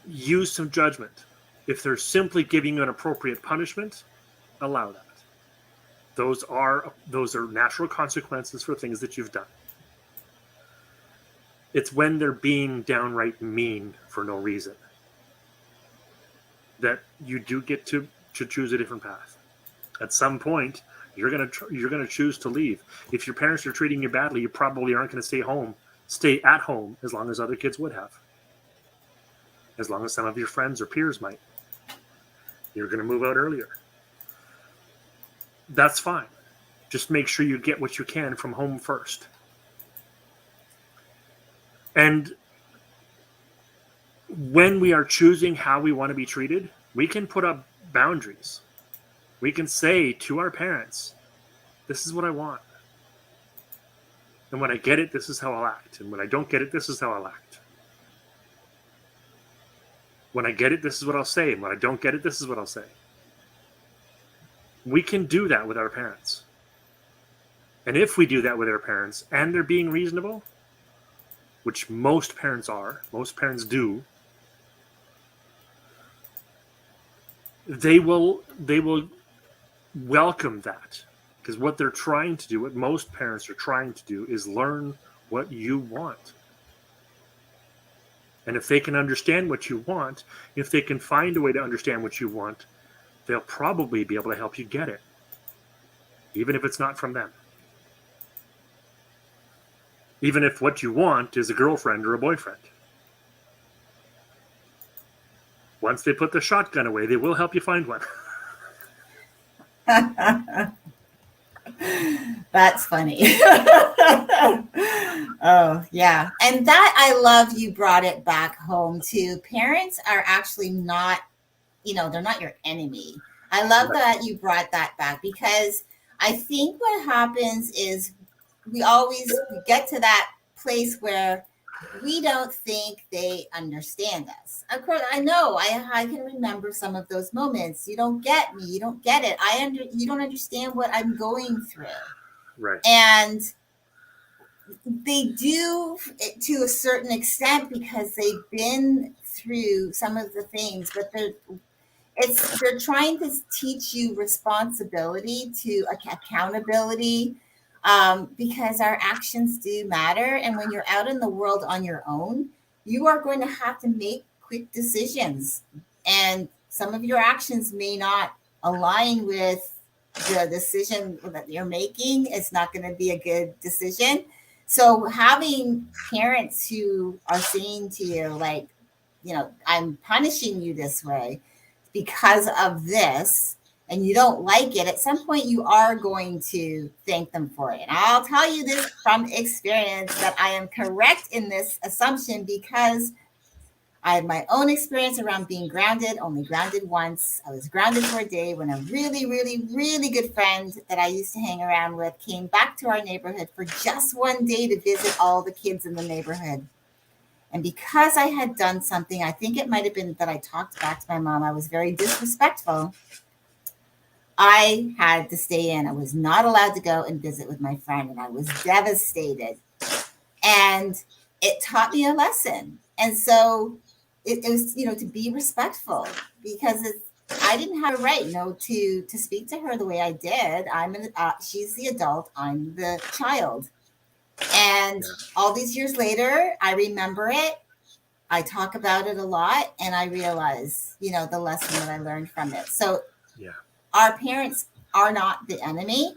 use some judgment. If they're simply giving you an appropriate punishment, allow that. Those are natural consequences for things that you've done. It's when they're being downright mean for no reason that you do get to choose a different path. At some point, you're gonna choose to leave. If your parents are treating you badly, you probably aren't going to stay at home as long as other kids would have. As long as some of your friends or peers might. You're going to move out earlier. That's fine. Just make sure you get what you can from home first. And when we are choosing how we want to be treated, we can put up boundaries. We can say to our parents, this is what I want. And when I get it, this is how I'll act. And when I don't get it, this is how I'll act. When I get it, this is what I'll say. And when I don't get it, this is what I'll say. We can do that with our parents. And if we do that with our parents and they're being reasonable, which most parents do, they will welcome that. Because what they're trying to do, what most parents are trying to do, is learn what you want. And if they can understand what you want, if they can find a way to understand what you want, they'll probably be able to help you get it, even if it's not from them. Even if what you want is a girlfriend or a boyfriend. Once they put the shotgun away, they will help you find one. That's funny. Oh, yeah. And that, I love you brought it back home too. Parents are actually not, they're not your enemy. I love that you brought that back, because I think what happens is we get to that place where we don't think they understand us. Of course, I know I can remember some of those moments. You don't get me. You don't get it. You don't understand what I'm going through. Right. And they do it to a certain extent because they've been through some of the things, but they're trying to teach you responsibility to accountability, because our actions do matter. And when you're out in the world on your own, you are going to have to make quick decisions. And some of your actions may not align with the decision that you're making. It's not going to be a good decision. So having parents who are saying to you, like, I'm punishing you this way because of this, and you don't like it, at some point you are going to thank them for it. And I'll tell you this from experience that I am correct in this assumption, because I had my own experience around being grounded, only grounded once. I was grounded for a day when a really, really, really good friend that I used to hang around with came back to our neighborhood for just one day to visit all the kids in the neighborhood. And because I had done something, I think it might have been that I talked back to my mom, I was very disrespectful. I had to stay in. I was not allowed to go and visit with my friend, and I was devastated. And it taught me a lesson. And so it was, to be respectful, because I didn't have a right, to speak to her the way I did. She's the adult, I'm the child. And all these years later, I remember it. I talk about it a lot, and I realize, the lesson that I learned from it. So our parents are not the enemy.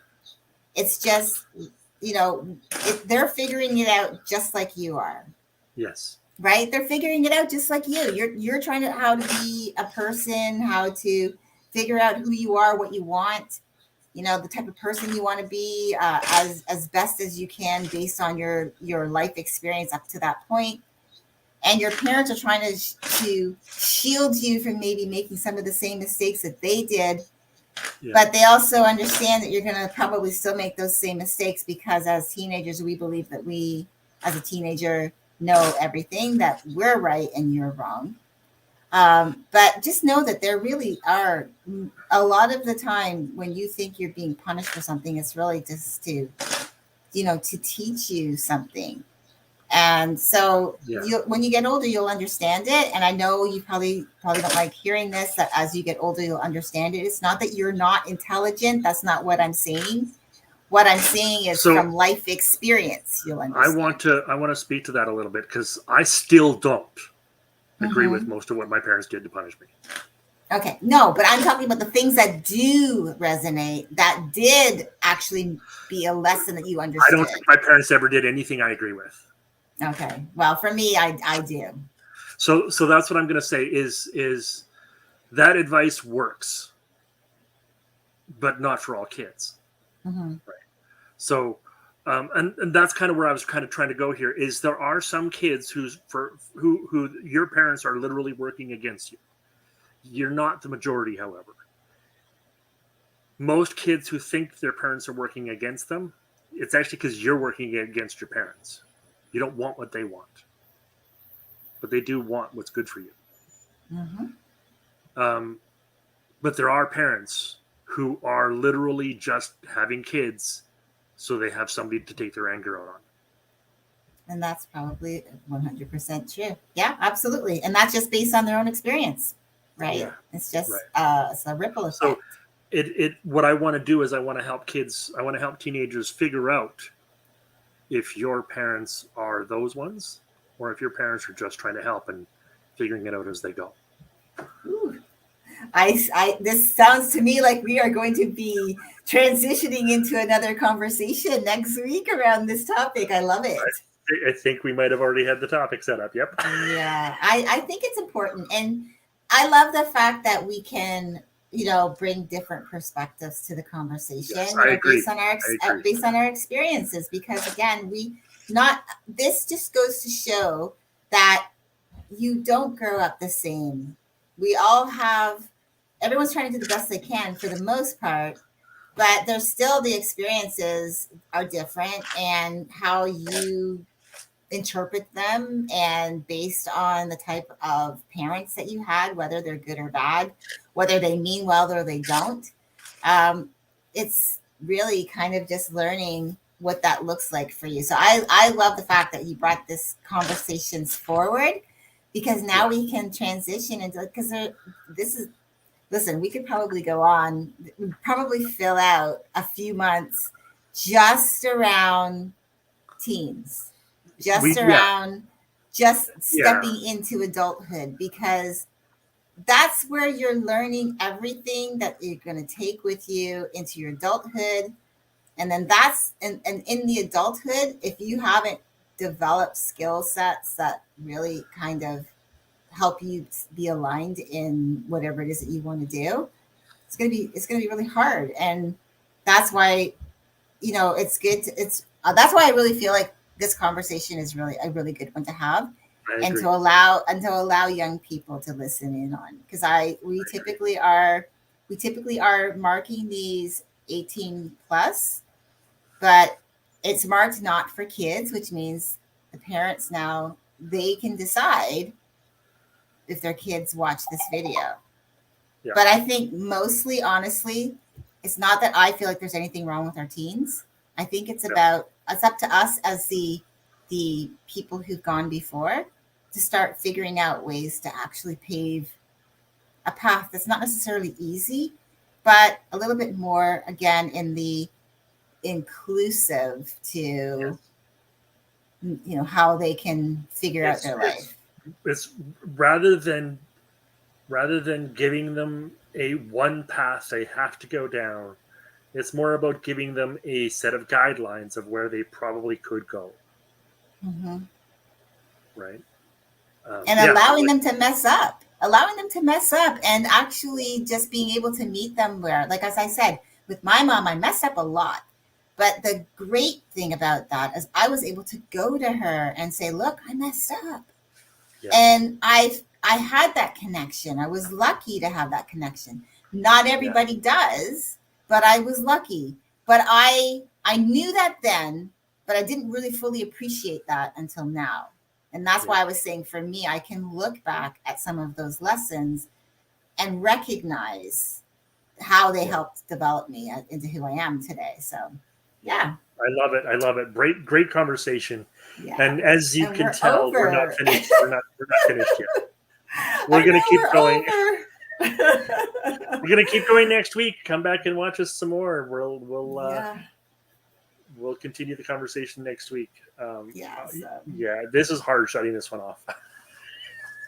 It's just, they're figuring it out just like you are. Yes. Right? They're figuring it out just like you. You're trying to how to be a person, how to figure out who you are, what you want, the type of person you want to be, as best as you can based on your life experience up to that point. And your parents are trying to shield you from maybe making some of the same mistakes that they did. Yeah. But they also understand that you're going to probably still make those same mistakes, because as teenagers, we believe that we, as a teenager, know everything, that we're right and you're wrong. But just know that there really are a lot of the time when you think you're being punished for something, it's really just to teach you something. And so when you get older, you'll understand it. And I know you probably don't like hearing this, that as you get older, you'll understand it. It's not that you're not intelligent. That's not what I'm saying. What I'm saying is, from life experience, you'll understand. I want to speak to that a little bit, because I still don't agree with most of what my parents did to punish me. Okay. No, but I'm talking about the things that do resonate, that did actually be a lesson that you understood. I don't think my parents ever did anything I agree with. Okay. Well, for me, I do. So that's what I'm going to say is that advice works, but not for all kids. Mm-hmm. Right. So, and that's kind of where I was kind of trying to go here, is there are some kids who your parents are literally working against you. You're not the majority, however. Most kids who think their parents are working against them, it's actually because you're working against your parents. You don't want what they want, but they do want what's good for you. Mm-hmm. But there are parents who are literally just having kids so they have somebody to take their anger out on. And that's probably 100% true. Yeah, absolutely. And that's just based on their own experience, right? Yeah, it's just it's a ripple effect. So what I want to do is I want to help teenagers figure out if your parents are those ones, or if your parents are just trying to help and figuring it out as they go. Ooh. This sounds to me like we are going to be transitioning into another conversation next week around this topic. I love it. I think we might have already had the topic set up. Yep. Yeah, I think it's important. And I love the fact that we can, bring different perspectives to the conversation. Yes, I agree. Based on our experiences, because again, this just goes to show that you don't grow up the same. We all everyone's trying to do the best they can for the most part, but there's still, the experiences are different, and how you interpret them, and based on the type of parents that you had, whether they're good or bad, whether they mean well or they don't. It's really kind of just learning what that looks like for you. So I love the fact that you brought this conversations forward, because now Yeah. we can transition into, because this is, listen, we could probably go on, probably fill out a few months just around teens, just Yeah. around just Yeah. stepping into adulthood, because that's where you're learning everything that you're going to take with you into your adulthood. And then that's, and in the adulthood, if you haven't developed skill sets that really kind of help you be aligned in whatever it is that you want to do, it's going to be really hard. And that's why, it's good to, it's that's why I really feel like this conversation is really a really good one to have, I and agree. to allow young people to listen in on, because we typically are marking these 18 plus, but it's marked not for kids, which means the parents now, they can decide if their kids watch this video. Yeah. But I think mostly, honestly, it's not that I feel like there's anything wrong with our teens. I think it's about, it's up to us as the people who've gone before to start figuring out ways to actually pave a path that's not necessarily easy, but a little bit more, again, in the inclusive to, how they can figure out their life. It's rather than giving them a one path they have to go down, it's more about giving them a set of guidelines of where they probably could go. Mm-hmm. Right. And allowing them to mess up, and actually just being able to meet them where, like, as I said, with my mom, I messed up a lot. But the great thing about that is I was able to go to her and say, look, I messed up. Yeah. And I had that connection. I was lucky to have that connection. Not everybody does, but I was lucky. But I knew that then, but I didn't really fully appreciate that until now. And that's why I was saying, for me, I can look back at some of those lessons and recognize how they helped develop me into who I am today. So, yeah. I love it. Great conversation. Yeah. And as you can tell, we're not finished. We're not finished yet. We're going to keep going. We're going to keep going next week. Come back and watch us some more. We'll continue the conversation next week. This is hard shutting this one off.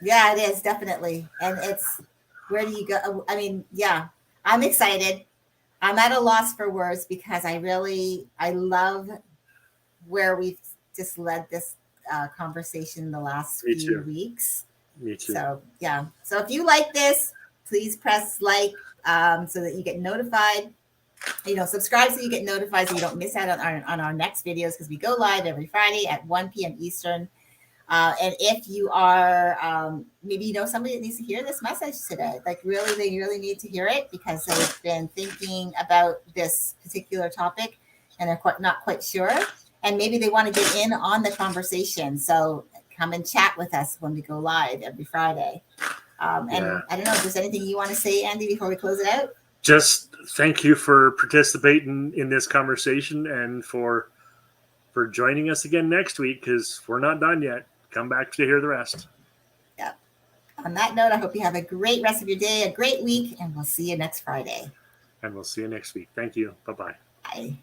Yeah, it is, definitely. And it's, where do you go? I mean, yeah, I'm excited. I'm at a loss for words, because I love where we've just led this conversation the last few weeks. Me too. So, yeah. So if you like this, please press like, so that you get notified. Subscribe so you get notified, so you don't miss out on our next videos, because we go live every Friday at 1 p.m. Eastern. And if you are, maybe somebody that needs to hear this message today, like they really need to hear it, because they've been thinking about this particular topic and are not quite sure. And maybe they want to get in on the conversation. So come and chat with us when we go live every Friday. And I don't know if there's anything you want to say, Andy, before we close it out. Just thank you for participating in this conversation, and for joining us again next week, because we're not done yet. Come back to hear the rest. Yeah. On that note, I hope you have a great rest of your day, a great week, and we'll see you next Friday. And we'll see you next week. Thank you. Bye-bye. Bye.